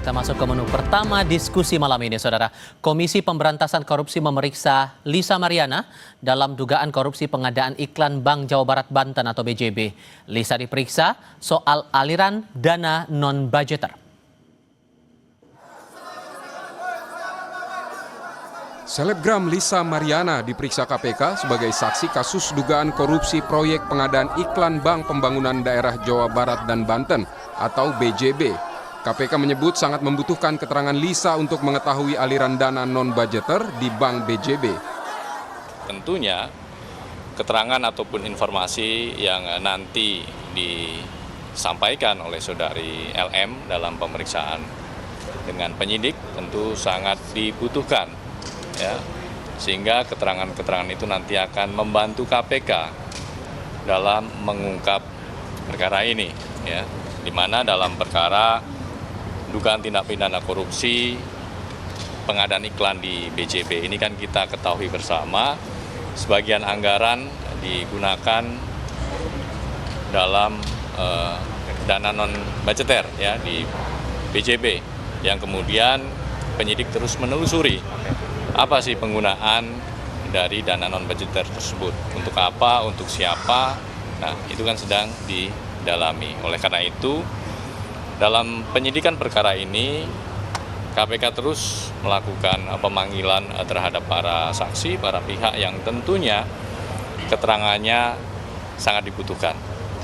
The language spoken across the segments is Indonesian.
Kita masuk ke menu pertama diskusi malam ini, Saudara. Komisi Pemberantasan Korupsi memeriksa Lisa Mariana dalam dugaan korupsi pengadaan iklan Bank Jawa Barat Banten atau BJB. Lisa diperiksa soal aliran dana non-budgeter. Selebgram Lisa Mariana diperiksa KPK sebagai saksi kasus dugaan korupsi proyek pengadaan iklan Bank Pembangunan Daerah Jawa Barat dan Banten atau BJB. KPK menyebut sangat membutuhkan keterangan Lisa untuk mengetahui aliran dana non-budgeter di Bank BJB. Tentunya keterangan ataupun informasi yang nanti disampaikan oleh saudari LM dalam pemeriksaan dengan penyidik tentu sangat dibutuhkan, ya, sehingga keterangan-keterangan itu nanti akan membantu KPK dalam mengungkap perkara ini, ya, di mana dalam perkara dugaan tindak pidana korupsi pengadaan iklan di BJB ini kan kita ketahui bersama sebagian anggaran digunakan dalam dana non budgeter, ya, di BJB yang kemudian penyidik terus menelusuri apa sih penggunaan dari dana non budgeter tersebut, untuk apa, untuk siapa. Nah, itu kan sedang didalami. Oleh karena itu, dalam penyidikan perkara ini, KPK terus melakukan pemanggilan terhadap para saksi, para pihak yang tentunya keterangannya sangat dibutuhkan,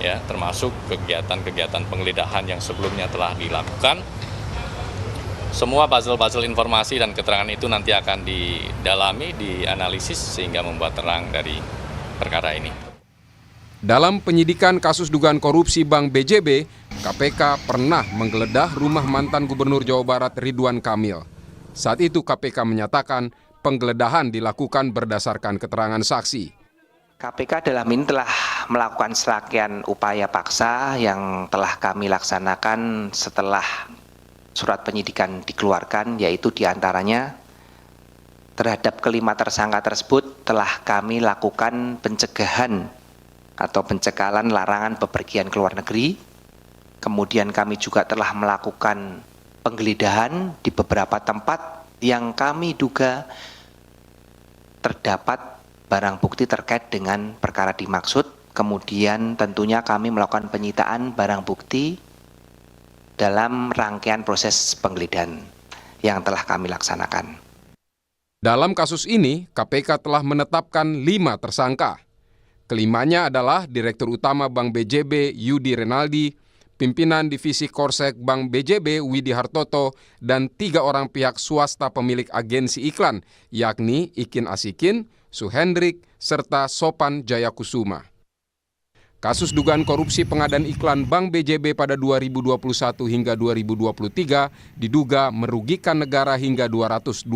ya, termasuk kegiatan-kegiatan penggeledahan yang sebelumnya telah dilakukan. Semua puzzle-puzzle informasi dan keterangan itu nanti akan didalami, dianalisis sehingga membuat terang dari perkara ini. Dalam penyidikan kasus dugaan korupsi Bank BJB, KPK pernah menggeledah rumah mantan Gubernur Jawa Barat Ridwan Kamil. Saat itu KPK menyatakan penggeledahan dilakukan berdasarkan keterangan saksi. KPK dalam ini telah melakukan serangkaian upaya paksa yang telah kami laksanakan setelah surat penyidikan dikeluarkan, yaitu diantaranya terhadap kelima tersangka tersebut telah kami lakukan pencegahan atau pencekalan larangan bepergian ke luar negeri. Kemudian kami juga telah melakukan penggeledahan di beberapa tempat yang kami duga terdapat barang bukti terkait dengan perkara dimaksud. Kemudian tentunya kami melakukan penyitaan barang bukti dalam rangkaian proses penggeledahan yang telah kami laksanakan. Dalam kasus ini, KPK telah menetapkan 5 tersangka. Kelimanya adalah Direktur Utama Bank BJB Yudi Renaldi, Pimpinan Divisi Korsek Bank BJB Widi Hartoto, dan 3 orang pihak swasta pemilik agensi iklan, yakni Ikin Asikin, Suhendrik, serta Sopan Jayakusuma. Kasus dugaan korupsi pengadaan iklan Bank BJB pada 2021 hingga 2023 diduga merugikan negara hingga 222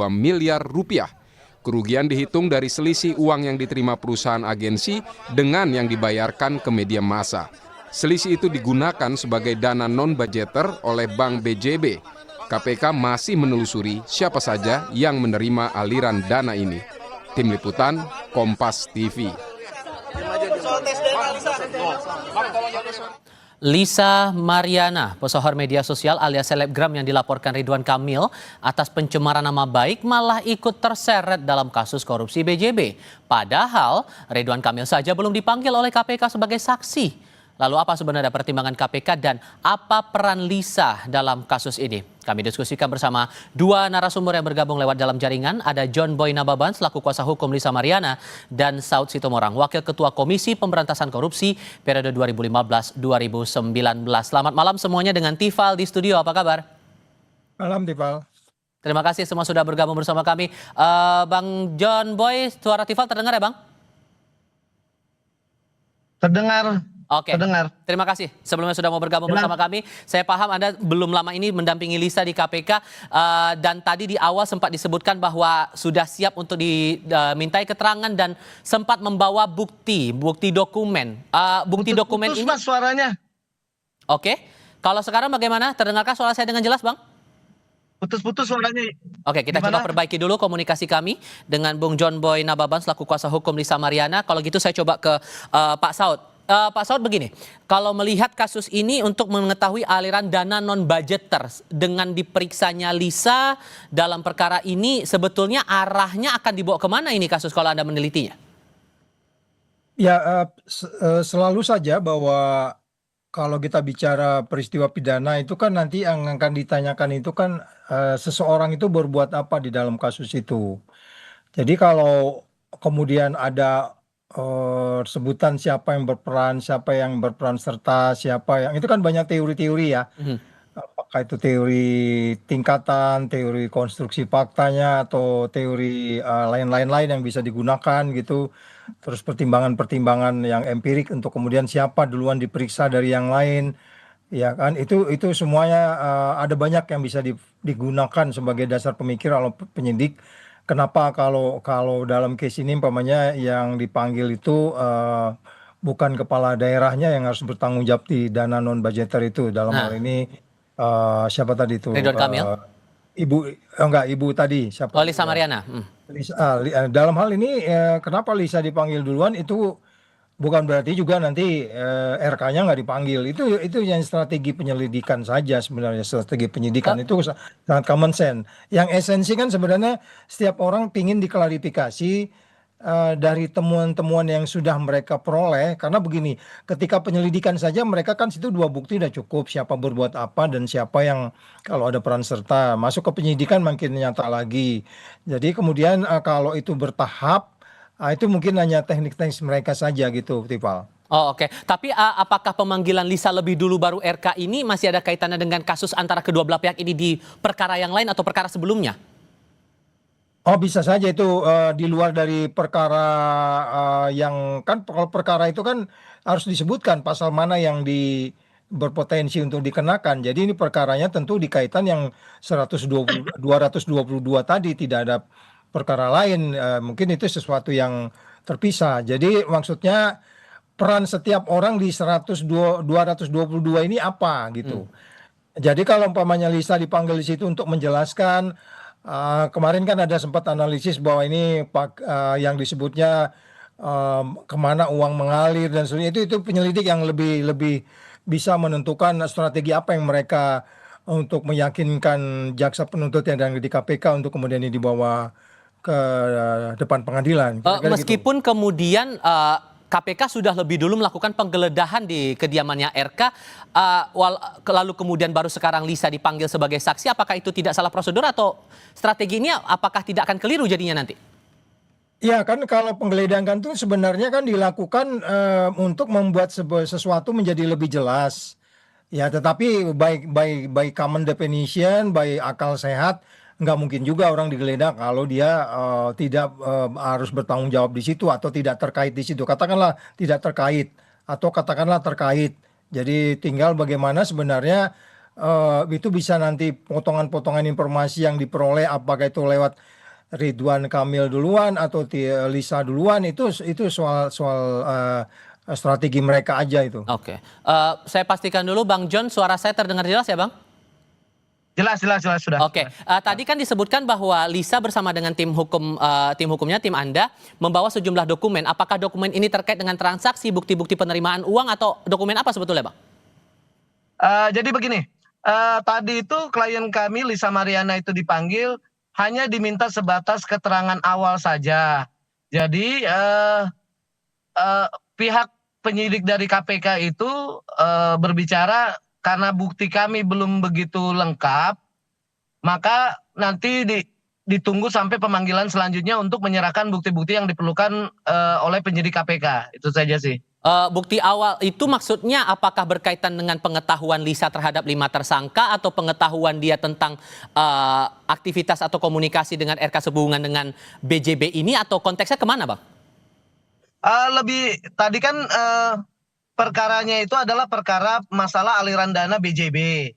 miliar rupiah. Kerugian dihitung dari selisih uang yang diterima perusahaan agensi dengan yang dibayarkan ke media massa. Selisih itu digunakan sebagai dana non-budgeter oleh Bank BJB. KPK masih menelusuri siapa saja yang menerima aliran dana ini. Tim Liputan, Kompas TV. Lisa Mariana, pesohor media sosial alias selebgram yang dilaporkan Ridwan Kamil atas pencemaran nama baik malah ikut terseret dalam kasus korupsi BJB. Padahal Ridwan Kamil saja belum dipanggil oleh KPK sebagai saksi. Lalu apa sebenarnya pertimbangan KPK dan apa peran Lisa dalam kasus ini? Kami diskusikan bersama 2 narasumber yang bergabung lewat dalam jaringan. Ada John Boy Nababan selaku kuasa hukum Lisa Mariana dan Saud Sitomorang, Wakil Ketua Komisi Pemberantasan Korupsi periode 2015-2019. Selamat malam semuanya dengan Tifal di studio. Apa kabar? Malam Tifal. Terima kasih semua sudah bergabung bersama kami. Bang John Boy, suara Tifal terdengar ya Bang? Terdengar. Oke, terima kasih. Sebelumnya sudah mau bergabung bersama kami. Saya paham Anda belum lama ini mendampingi Lisa di KPK dan tadi di awal sempat disebutkan bahwa sudah siap untuk dimintai keterangan dan sempat membawa bukti dokumen. Bukti dokumen ini. Mas suaranya. Oke, kalau sekarang bagaimana? Terdengarkah suara saya dengan jelas, Bang? Putus-putus suaranya. Oke, kita coba perbaiki dulu komunikasi kami dengan Bung John Boy Nababan selaku kuasa hukum Lisa Mariana. Kalau gitu saya coba ke Pak Saud. Pak Saud begini, kalau melihat kasus ini untuk mengetahui aliran dana non-budgeter dengan diperiksanya Lisa dalam perkara ini, sebetulnya arahnya akan dibawa kemana ini kasus kalau Anda menelitinya? Ya, selalu saja bahwa kalau kita bicara peristiwa pidana itu kan nanti yang akan ditanyakan itu kan seseorang itu berbuat apa di dalam kasus itu. Jadi kalau kemudian ada sebutan siapa yang berperan serta, siapa yang itu kan banyak teori-teori ya. Apakah itu teori tingkatan, teori konstruksi faktanya, atau teori lain-lain yang bisa digunakan gitu. Terus pertimbangan-pertimbangan yang empirik untuk kemudian siapa duluan diperiksa dari yang lain. Ya kan, itu semuanya ada banyak yang bisa digunakan sebagai dasar pemikir oleh penyidik. Kenapa kalau dalam case ini umpamanya yang dipanggil itu bukan kepala daerahnya yang harus bertanggung jawab di dana non budgeter itu, dalam hal ini siapa tadi itu? Ridwan Kamil? Ibu tadi siapa? Oh, Lisa Mariana. Dalam hal ini kenapa Lisa dipanggil duluan itu bukan berarti juga nanti RK-nya nggak dipanggil. Itu yang strategi penyelidikan saja sebenarnya, strategi penyidikan itu sangat common sense. Yang esensi kan sebenarnya setiap orang pingin diklarifikasi dari temuan-temuan yang sudah mereka peroleh. Karena begini, ketika penyelidikan saja mereka kan situ 2 bukti udah cukup, siapa berbuat apa dan siapa yang kalau ada peran serta. Masuk ke penyidikan makin nyata lagi. Jadi kemudian kalau itu bertahap, itu mungkin hanya teknik-teknik mereka saja gitu, Tifal. Oh, oke. Tapi apakah pemanggilan Lisa lebih dulu baru RK ini masih ada kaitannya dengan kasus antara kedua belah pihak ini di perkara yang lain atau perkara sebelumnya? Oh, bisa saja itu di luar dari perkara yang kan kalau perkara itu kan harus disebutkan pasal mana yang berpotensi untuk dikenakan. Jadi ini perkaranya tentu di kaitan yang 222 tadi, tidak ada perkara lain. Mungkin itu sesuatu yang terpisah. Jadi maksudnya peran setiap orang di 222 ini apa gitu. Jadi kalau umpamanya Lisa dipanggil di situ untuk menjelaskan, kemarin kan ada sempat analisis bahwa ini yang disebutnya kemana uang mengalir dan sebagainya, itu penyelidik yang lebih bisa menentukan strategi apa yang mereka untuk meyakinkan jaksa penuntut yang ada di KPK untuk kemudian ini dibawa ke depan pengadilan. Meskipun kemudian KPK sudah lebih dulu melakukan penggeledahan di kediamannya RK, lalu kemudian baru sekarang Lisa dipanggil sebagai saksi, apakah itu tidak salah prosedur atau strategi ini apakah tidak akan keliru jadinya nanti? Ya kan, kalau penggeledahan kan itu sebenarnya kan dilakukan untuk membuat sesuatu menjadi lebih jelas. Ya, tetapi by common definition, by akal sehat, nggak mungkin juga orang digeledah kalau dia tidak harus bertanggung jawab di situ atau tidak terkait di situ. Katakanlah tidak terkait atau katakanlah terkait. Jadi tinggal bagaimana sebenarnya itu bisa nanti potongan-potongan informasi yang diperoleh, apakah itu lewat Ridwan Kamil duluan atau Lisa duluan, itu soal strategi mereka aja itu. Oke. Saya pastikan dulu Bang John, suara saya terdengar jelas ya Bang? Jelas sudah. Oke, tadi kan disebutkan bahwa Lisa bersama dengan tim hukumnya, tim Anda, membawa sejumlah dokumen. Apakah dokumen ini terkait dengan transaksi, bukti-bukti penerimaan uang, atau dokumen apa sebetulnya, Bang? Jadi begini, tadi itu klien kami Lisa Mariana itu dipanggil hanya diminta sebatas keterangan awal saja. Jadi pihak penyidik dari KPK itu berbicara karena bukti kami belum begitu lengkap, maka nanti ditunggu sampai pemanggilan selanjutnya untuk menyerahkan bukti-bukti yang diperlukan oleh penyidik KPK. Itu saja sih. Bukti awal itu maksudnya apakah berkaitan dengan pengetahuan Lisa terhadap 5 tersangka atau pengetahuan dia tentang aktivitas atau komunikasi dengan RK sehubungan dengan BJB ini, atau konteksnya kemana, Bang? Tadi kan perkaranya itu adalah perkara masalah aliran dana BJB.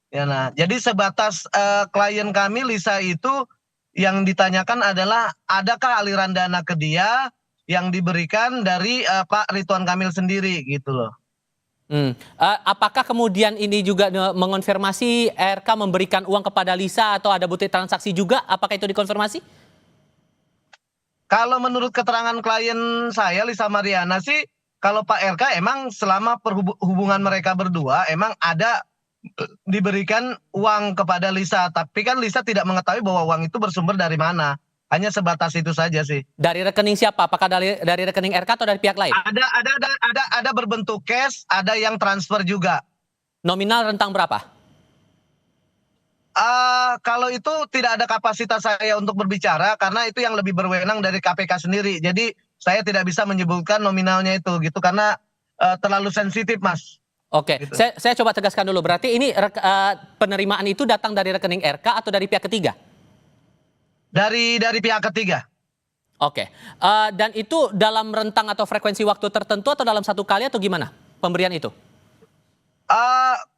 Ya, nah, jadi sebatas klien kami Lisa itu yang ditanyakan adalah adakah aliran dana ke dia yang diberikan dari Pak Ridwan Kamil sendiri gitu loh. Apakah kemudian ini juga mengonfirmasi RK memberikan uang kepada Lisa atau ada bukti transaksi juga? Apakah itu dikonfirmasi? Kalau menurut keterangan klien saya Lisa Mariana sih kalau Pak RK emang selama hubungan mereka berdua emang ada diberikan uang kepada Lisa, tapi kan Lisa tidak mengetahui bahwa uang itu bersumber dari mana. Hanya sebatas itu saja sih. Dari rekening siapa? Apakah dari rekening RK atau dari pihak lain? Ada berbentuk cash, ada yang transfer juga. Nominal rentang berapa? Kalau itu tidak ada kapasitas saya untuk berbicara karena itu yang lebih berwenang dari KPK sendiri. Jadi saya tidak bisa menyebutkan nominalnya itu gitu karena terlalu sensitif, Mas. Oke, Gitu. saya coba tegaskan dulu. Berarti ini penerimaan itu datang dari rekening RK atau dari pihak ketiga? Dari pihak ketiga. Oke, dan itu dalam rentang atau frekuensi waktu tertentu atau dalam satu kali atau gimana pemberian itu?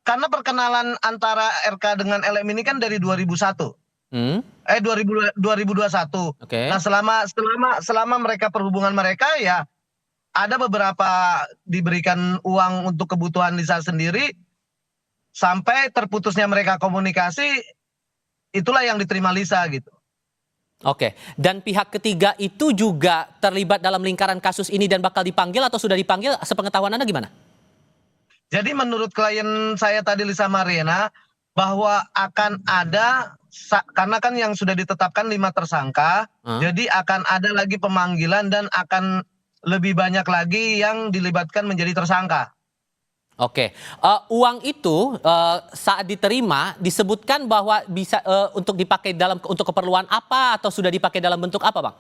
Karena perkenalan antara RK dengan LM ini kan dari 2001. 2021. Oke. Nah, selama mereka perhubungan mereka ya ada beberapa diberikan uang untuk kebutuhan Lisa sendiri sampai terputusnya mereka komunikasi, itulah yang diterima Lisa gitu. Oke, dan pihak ketiga itu juga terlibat dalam lingkaran kasus ini dan bakal dipanggil atau sudah dipanggil, sepengetahuan Anda gimana? Jadi menurut klien saya tadi Lisa Mariana bahwa akan ada, karena kan yang sudah ditetapkan 5 tersangka, jadi akan ada lagi pemanggilan dan akan lebih banyak lagi yang dilibatkan menjadi tersangka. Oke, uang itu saat diterima disebutkan bahwa bisa untuk dipakai untuk keperluan apa atau sudah dipakai dalam bentuk apa, Bang?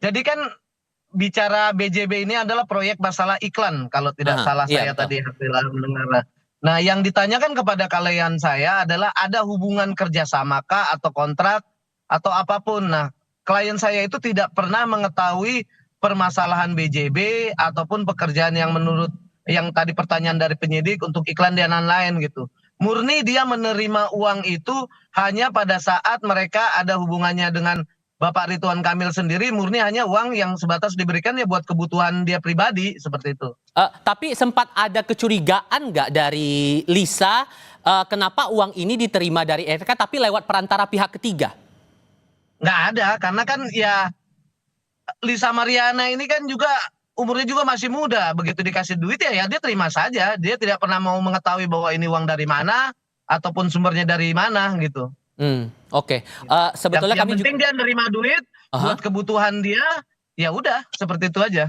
Jadi kan bicara BJB ini adalah proyek masalah iklan kalau tidak salah iya, saya betul. tadi mendengar. Nah, yang ditanyakan kepada klien saya adalah ada hubungan kerjasama kah atau kontrak atau apapun. Nah, klien saya itu tidak pernah mengetahui permasalahan BJB ataupun pekerjaan yang menurut yang tadi pertanyaan dari penyidik untuk iklan dan lain-lain gitu. Murni dia menerima uang itu hanya pada saat mereka ada hubungannya dengan Bapak Ridwan Kamil sendiri, murni hanya uang yang sebatas diberikan ya buat kebutuhan dia pribadi seperti itu. Tapi sempat ada kecurigaan nggak dari Lisa kenapa uang ini diterima dari RK tapi lewat perantara pihak ketiga? Nggak ada, karena kan ya Lisa Mariana ini kan juga umurnya juga masih muda. Begitu dikasih duit ya dia terima saja. Dia tidak pernah mau mengetahui bahwa ini uang dari mana ataupun sumbernya dari mana gitu. Oke. Sebetulnya yang kami penting dia nerima duit buat kebutuhan dia, ya udah seperti itu aja.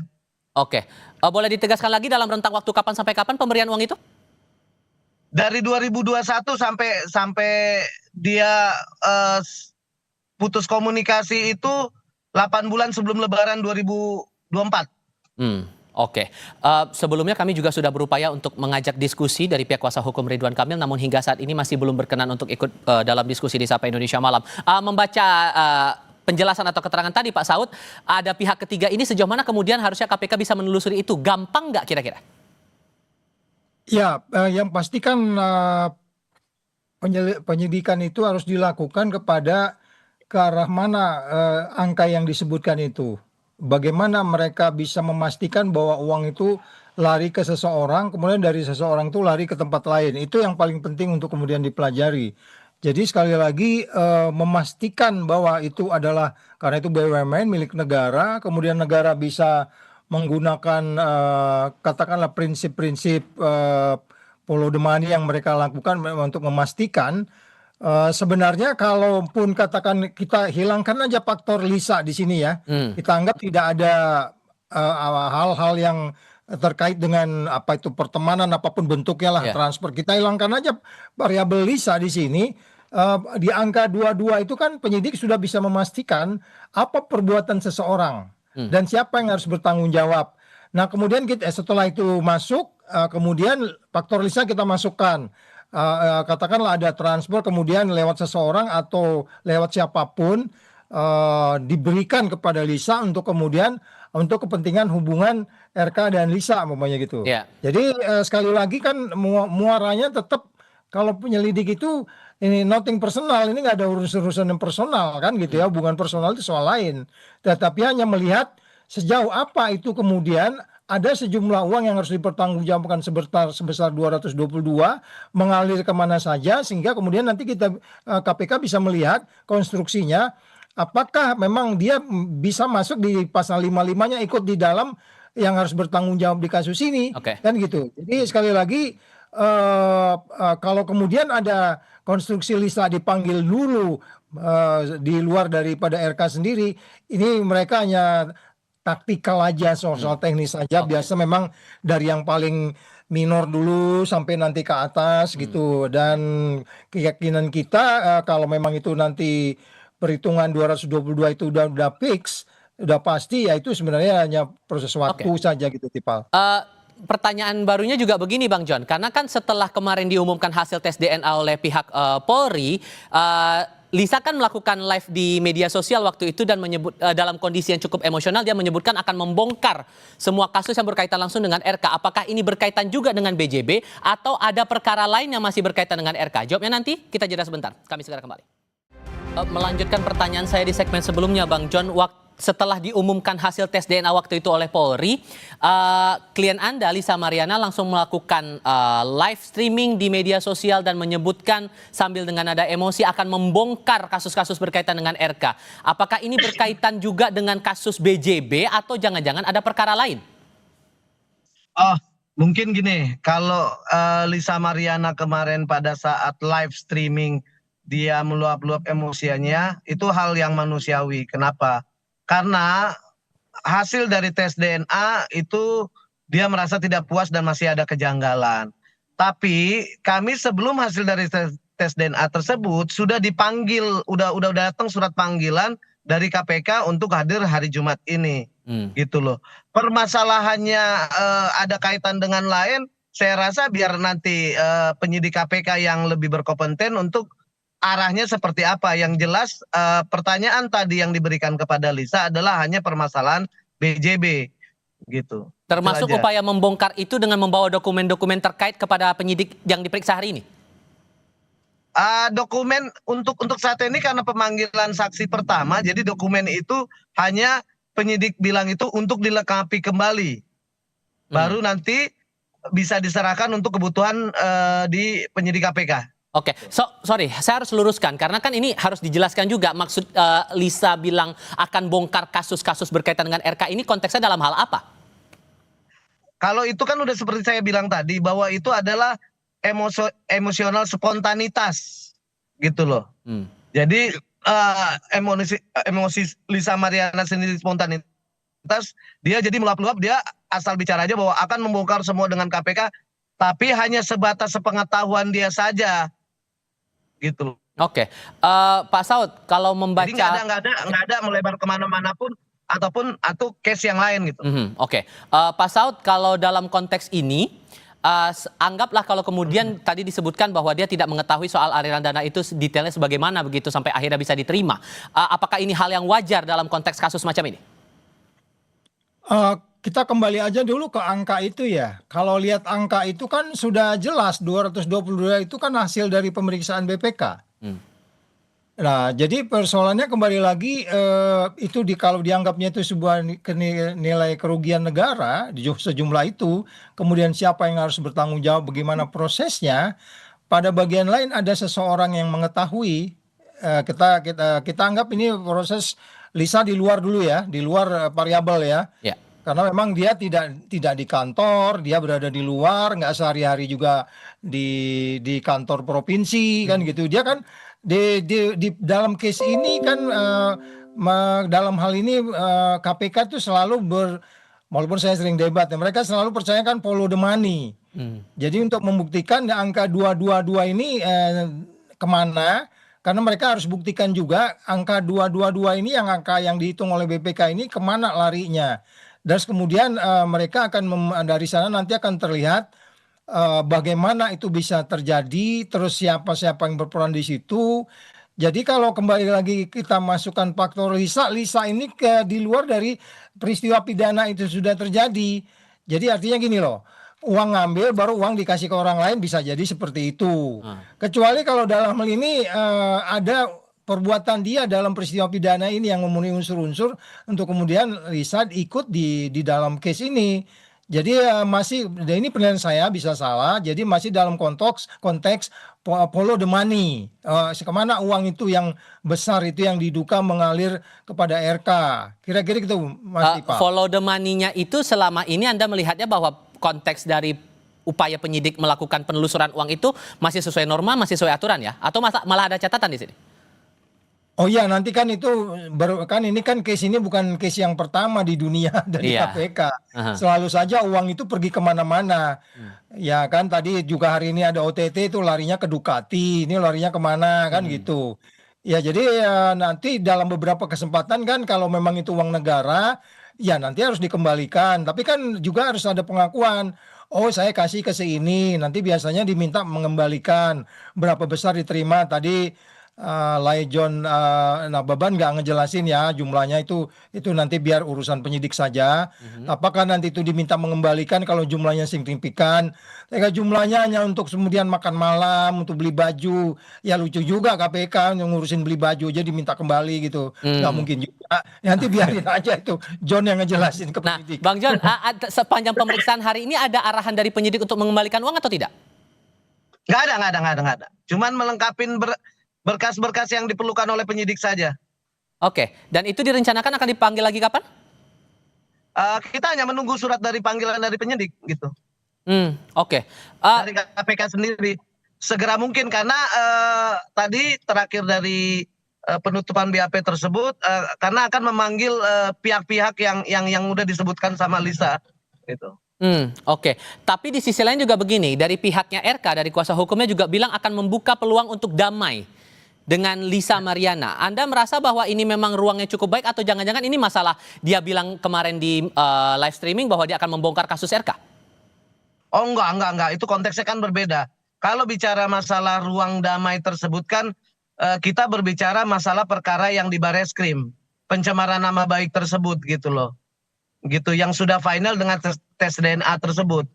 Oke. Boleh ditegaskan lagi dalam rentang waktu kapan sampai kapan pemberian uang itu? Dari 2021 sampai dia putus komunikasi itu 8 bulan sebelum Lebaran 2024. Oke. Sebelumnya kami juga sudah berupaya untuk mengajak diskusi dari pihak kuasa hukum Ridwan Kamil, namun hingga saat ini masih belum berkenan untuk ikut dalam diskusi di Sapa Indonesia Malam. Membaca penjelasan atau keterangan tadi Pak Saud, ada pihak ketiga ini sejauh mana kemudian harusnya KPK bisa menelusuri itu? Gampang nggak kira-kira? Ya, yang pasti kan penyidikan itu harus dilakukan kepada ke arah mana angka yang disebutkan itu. Bagaimana mereka bisa memastikan bahwa uang itu lari ke seseorang, kemudian dari seseorang itu lari ke tempat lain. Itu yang paling penting untuk kemudian dipelajari. Jadi sekali lagi memastikan bahwa itu adalah, karena itu BUMN milik negara, kemudian negara bisa menggunakan katakanlah prinsip-prinsip follow the money yang mereka lakukan untuk memastikan. Sebenarnya kalaupun katakan kita hilangkan aja faktor Lisa di sini ya, kita anggap tidak ada hal-hal yang terkait dengan apa itu pertemanan apapun bentuknya lah, transfer, kita hilangkan aja variabel Lisa di sini. Di angka 22 itu kan penyidik sudah bisa memastikan apa perbuatan seseorang dan siapa yang harus bertanggung jawab. Nah kemudian kita setelah itu masuk, kemudian faktor Lisa kita masukkan. Katakanlah ada transfer kemudian lewat seseorang atau lewat siapapun diberikan kepada Lisa untuk kemudian untuk kepentingan hubungan RK dan Lisa umpamanya gitu. Jadi sekali lagi kan muaranya tetap kalau penyelidik itu ini nothing personal, ini nggak ada urusan yang personal kan gitu ya, hubungan personal itu soal lain. Tetapi hanya melihat sejauh apa itu kemudian ada sejumlah uang yang harus dipertanggungjawabkan sebesar 222 mengalir kemana saja sehingga kemudian nanti kita KPK bisa melihat konstruksinya apakah memang dia bisa masuk di pasal 55-nya ikut di dalam yang harus bertanggung jawab di kasus ini, Oke. kan gitu. Jadi sekali lagi kalau kemudian ada konstruksi Lisa dipanggil dulu di luar daripada RK sendiri, ini mereka hanya taktikal aja, soal teknis saja. Oke. Biasa memang dari yang paling minor dulu sampai nanti ke atas gitu. Dan keyakinan kita kalau memang itu nanti perhitungan 222 itu udah fix, udah pasti, ya itu sebenarnya hanya proses waktu saja gitu, Tipal. Pertanyaan barunya juga begini Bang John, karena kan setelah kemarin diumumkan hasil tes DNA oleh pihak Polri, Lisa kan melakukan live di media sosial waktu itu dan menyebut dalam kondisi yang cukup emosional, dia menyebutkan akan membongkar semua kasus yang berkaitan langsung dengan RK. Apakah ini berkaitan juga dengan BJB atau ada perkara lain yang masih berkaitan dengan RK? Jawabnya nanti, kita jeda sebentar. Kami segera kembali. Melanjutkan pertanyaan saya di segmen sebelumnya Bang John, setelah diumumkan hasil tes DNA waktu itu oleh Polri, klien Anda Lisa Mariana langsung melakukan live streaming di media sosial dan menyebutkan sambil dengan nada emosi akan membongkar kasus-kasus berkaitan dengan RK. Apakah ini berkaitan juga dengan kasus BJB atau jangan-jangan ada perkara lain? Oh, mungkin gini, kalau Lisa Mariana kemarin pada saat live streaming dia meluap-luap emosinya, itu hal yang manusiawi. Kenapa? Karena hasil dari tes DNA itu dia merasa tidak puas dan masih ada kejanggalan. Tapi kami sebelum hasil dari tes DNA tersebut sudah dipanggil, udah datang surat panggilan dari KPK untuk hadir hari Jumat ini. Gitu loh. Permasalahannya ada kaitan dengan lain, saya rasa biar nanti penyidik KPK yang lebih berkompeten untuk arahnya seperti apa. Yang jelas pertanyaan tadi yang diberikan kepada Lisa adalah hanya permasalahan BJB gitu. Termasuk upaya membongkar itu dengan membawa dokumen-dokumen terkait kepada penyidik yang diperiksa hari ini? Dokumen untuk saat ini karena pemanggilan saksi pertama, jadi dokumen itu hanya penyidik bilang itu untuk dilengkapi kembali. Baru nanti bisa diserahkan untuk kebutuhan di penyidik KPK. Oke, sorry, saya harus luruskan karena kan ini harus dijelaskan juga maksud Lisa bilang akan bongkar kasus-kasus berkaitan dengan RK ini konteksnya dalam hal apa? Kalau itu kan udah seperti saya bilang tadi bahwa itu adalah emosional spontanitas gitu loh. Jadi emosi Lisa Mariana sendiri spontanitas, dia jadi meluap-luap, dia asal bicara aja bahwa akan membongkar semua dengan KPK, tapi hanya sebatas sepengetahuan dia saja. Gitu. Oke, Pak Saud, kalau membaca, jadi nggak ada melebar kemana-mana pun atau case yang lain gitu. Oke, Pak Saud, kalau dalam konteks ini, anggaplah kalau kemudian tadi disebutkan bahwa dia tidak mengetahui soal aliran dana itu detailnya sebagaimana begitu sampai akhirnya bisa diterima. Apakah ini hal yang wajar dalam konteks kasus macam ini? Kita kembali aja dulu ke angka itu ya. Kalau lihat angka itu kan sudah jelas 222 itu kan hasil dari pemeriksaan BPK. Nah, jadi persoalannya kembali lagi itu kalau dianggapnya itu sebuah nilai kerugian negara di sejumlah itu, kemudian siapa yang harus bertanggung jawab, bagaimana prosesnya. Pada bagian lain ada seseorang yang mengetahui. Kita anggap ini proses Lisa di luar dulu ya, di luar variabel ya. Ya. Karena memang dia tidak di kantor, dia berada di luar, nggak sehari-hari juga di kantor provinsi kan gitu. Dia kan di dalam case ini kan dalam hal ini KPK itu selalu walaupun saya sering debat, ya, mereka selalu percayakan follow the money. Jadi untuk membuktikan angka 222 ini kemana, karena mereka harus buktikan juga angka 222 ini angka yang dihitung oleh BPK ini kemana larinya. Dan kemudian mereka akan dari sana nanti akan terlihat bagaimana itu bisa terjadi, terus siapa-siapa yang berperan di situ. Jadi kalau kembali lagi kita masukkan faktor Lisa ini di luar dari peristiwa pidana itu sudah terjadi. Jadi artinya gini loh, uang ngambil baru uang dikasih ke orang lain, bisa jadi seperti itu. Kecuali kalau dalam hal ini ada perbuatan dia dalam peristiwa pidana ini yang memenuhi unsur-unsur untuk kemudian Lisa ikut di dalam case ini. Jadi masih, ini penilaian saya bisa salah, jadi masih dalam konteks follow the money. Kemana uang itu yang besar itu yang diduga mengalir kepada RK. Kira-kira gitu, Mas Ipa. Follow the money-nya itu selama ini Anda melihatnya bahwa konteks dari upaya penyidik melakukan penelusuran uang itu masih sesuai norma, masih sesuai aturan ya? Atau malah ada catatan di sini? Oh iya, nanti kan itu kan ini kan case ini bukan case yang pertama di dunia dari Iya. KPK. Aha. Selalu saja uang itu pergi kemana-mana. Ya kan tadi juga hari ini ada OTT itu larinya ke Ducati, ini larinya kemana kan gitu. Ya jadi nanti dalam beberapa kesempatan kan kalau memang itu uang negara, ya nanti harus dikembalikan. Tapi kan juga harus ada pengakuan. Oh saya kasih ke ini, nanti biasanya diminta mengembalikan berapa besar diterima tadi. John Nababan nggak ngejelasin ya jumlahnya itu nanti biar urusan penyidik saja. Apakah nanti itu diminta mengembalikan kalau jumlahnya signifikan? Jika jumlahnya hanya untuk kemudian makan malam, untuk beli baju, ya lucu juga KPK yang ngurusin beli baju aja diminta kembali gitu. Nggak mungkin juga. Nanti biarin aja itu John yang ngejelasin ke Nah, penyidik. Bang John, sepanjang pemeriksaan hari ini ada arahan dari penyidik untuk mengembalikan uang atau tidak? Nggak ada. Cuman melengkapin berkas-berkas yang diperlukan oleh penyidik saja. Oke, dan itu direncanakan akan dipanggil lagi kapan? Kita hanya menunggu surat dari panggilan dari penyidik gitu. Oke. Dari KPK sendiri. Segera mungkin karena tadi terakhir dari penutupan BAP tersebut karena akan memanggil pihak-pihak yang udah disebutkan sama Lisa gitu. Oke. Tapi di sisi lain juga begini, dari pihaknya RK, dari kuasa hukumnya juga bilang akan membuka peluang untuk damai dengan Lisa Mariana. Anda merasa bahwa ini memang ruangnya cukup baik atau jangan-jangan ini masalah dia bilang kemarin di live streaming bahwa dia akan membongkar kasus RK? Oh enggak. Itu konteksnya kan berbeda. Kalau bicara masalah ruang damai tersebut kan kita berbicara masalah perkara yang di Bareskrim. Pencemaran nama baik tersebut gitu loh. Gitu yang sudah final dengan tes DNA tersebut.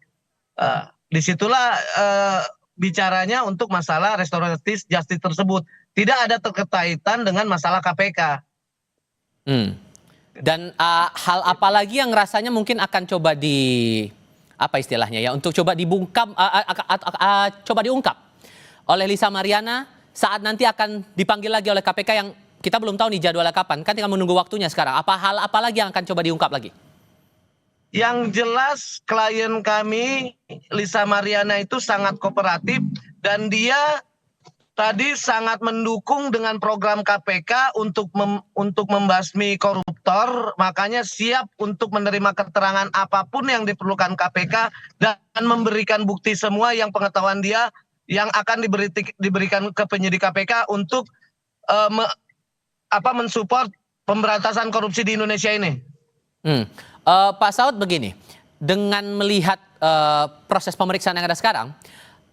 Disitulah bicaranya untuk masalah restoratif justice tersebut. Tidak ada terkaitan dengan masalah KPK. Dan hal apa lagi yang rasanya mungkin akan coba apa istilahnya ya, untuk coba dibungkam, coba diungkap oleh Lisa Mariana saat nanti akan dipanggil lagi oleh KPK yang kita belum tahu nih jadwalnya kapan, kan tinggal menunggu waktunya sekarang. Hal apa lagi yang akan coba diungkap lagi? Yang jelas klien kami Lisa Mariana itu sangat kooperatif dan dia tadi sangat mendukung dengan program KPK untuk membasmi koruptor, makanya siap untuk menerima keterangan apapun yang diperlukan KPK dan memberikan bukti semua yang pengetahuan dia yang akan diberikan ke penyidik KPK untuk mensupport pemberantasan korupsi di Indonesia ini. Pak Saud begini, dengan melihat proses pemeriksaan yang ada sekarang,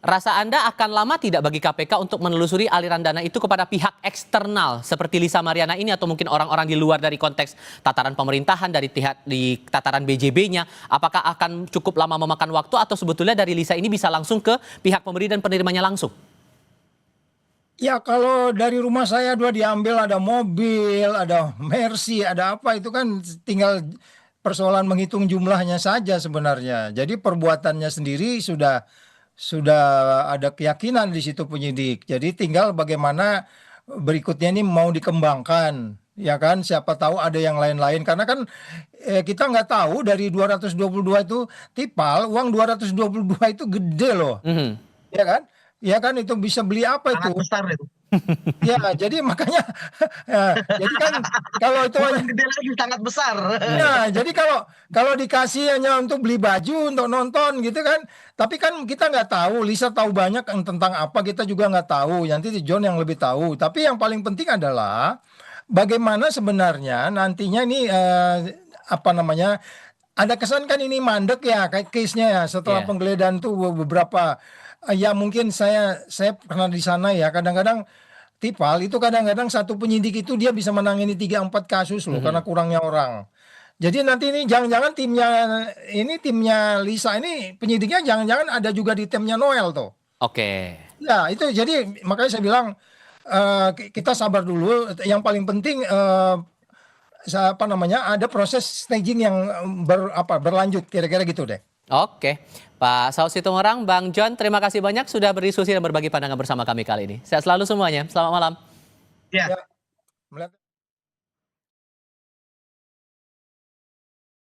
rasa Anda akan lama tidak bagi KPK untuk menelusuri aliran dana itu kepada pihak eksternal seperti Lisa Mariana ini atau mungkin orang-orang di luar dari konteks tataran pemerintahan, di tataran BJB-nya? Apakah akan cukup lama memakan waktu atau sebetulnya dari Lisa ini bisa langsung ke pihak pemberi dan penerimanya langsung? Ya kalau dari rumah saya dua diambil ada mobil, ada Mercy, ada apa itu kan tinggal persoalan menghitung jumlahnya saja sebenarnya. Jadi perbuatannya sendiri sudah ada keyakinan di situ penyidik. Jadi tinggal bagaimana berikutnya ini mau dikembangkan. Ya kan, siapa tahu ada yang lain-lain. Karena kan kita nggak tahu dari 222 itu tipal, uang 222 itu gede loh. Ya kan? Ya kan itu bisa beli apa itu? Sangat besar itu. Ya, jadi makanya jadi kan kalau itu Bukan gede lagi, sangat besar. ya, jadi kalau dikasih hanya untuk beli baju, untuk nonton gitu kan. Tapi kan kita nggak tahu, Lisa tahu banyak tentang apa, kita juga nggak tahu. Nanti John yang lebih tahu. Tapi yang paling penting adalah bagaimana sebenarnya nantinya ini ada kesan kan ini mandek ya kayak case-nya ya setelah penggeledahan tuh beberapa ya mungkin saya pernah di sana ya, kadang-kadang tipal itu kadang-kadang satu penyidik itu dia bisa menangani 3-4 kasus loh karena kurangnya orang. Jadi nanti ini jangan-jangan timnya Lisa ini penyidiknya jangan-jangan ada juga di timnya Noel tuh. Oke. Ya itu jadi makanya saya bilang kita sabar dulu. Yang paling penting ada proses staging yang berlanjut kira-kira gitu deh. Oke, Pak Saud Situmorang, Bang John, terima kasih banyak sudah berdiskusi dan berbagi pandangan bersama kami kali ini. Sehat selalu semuanya. Selamat malam. Ya. Melihat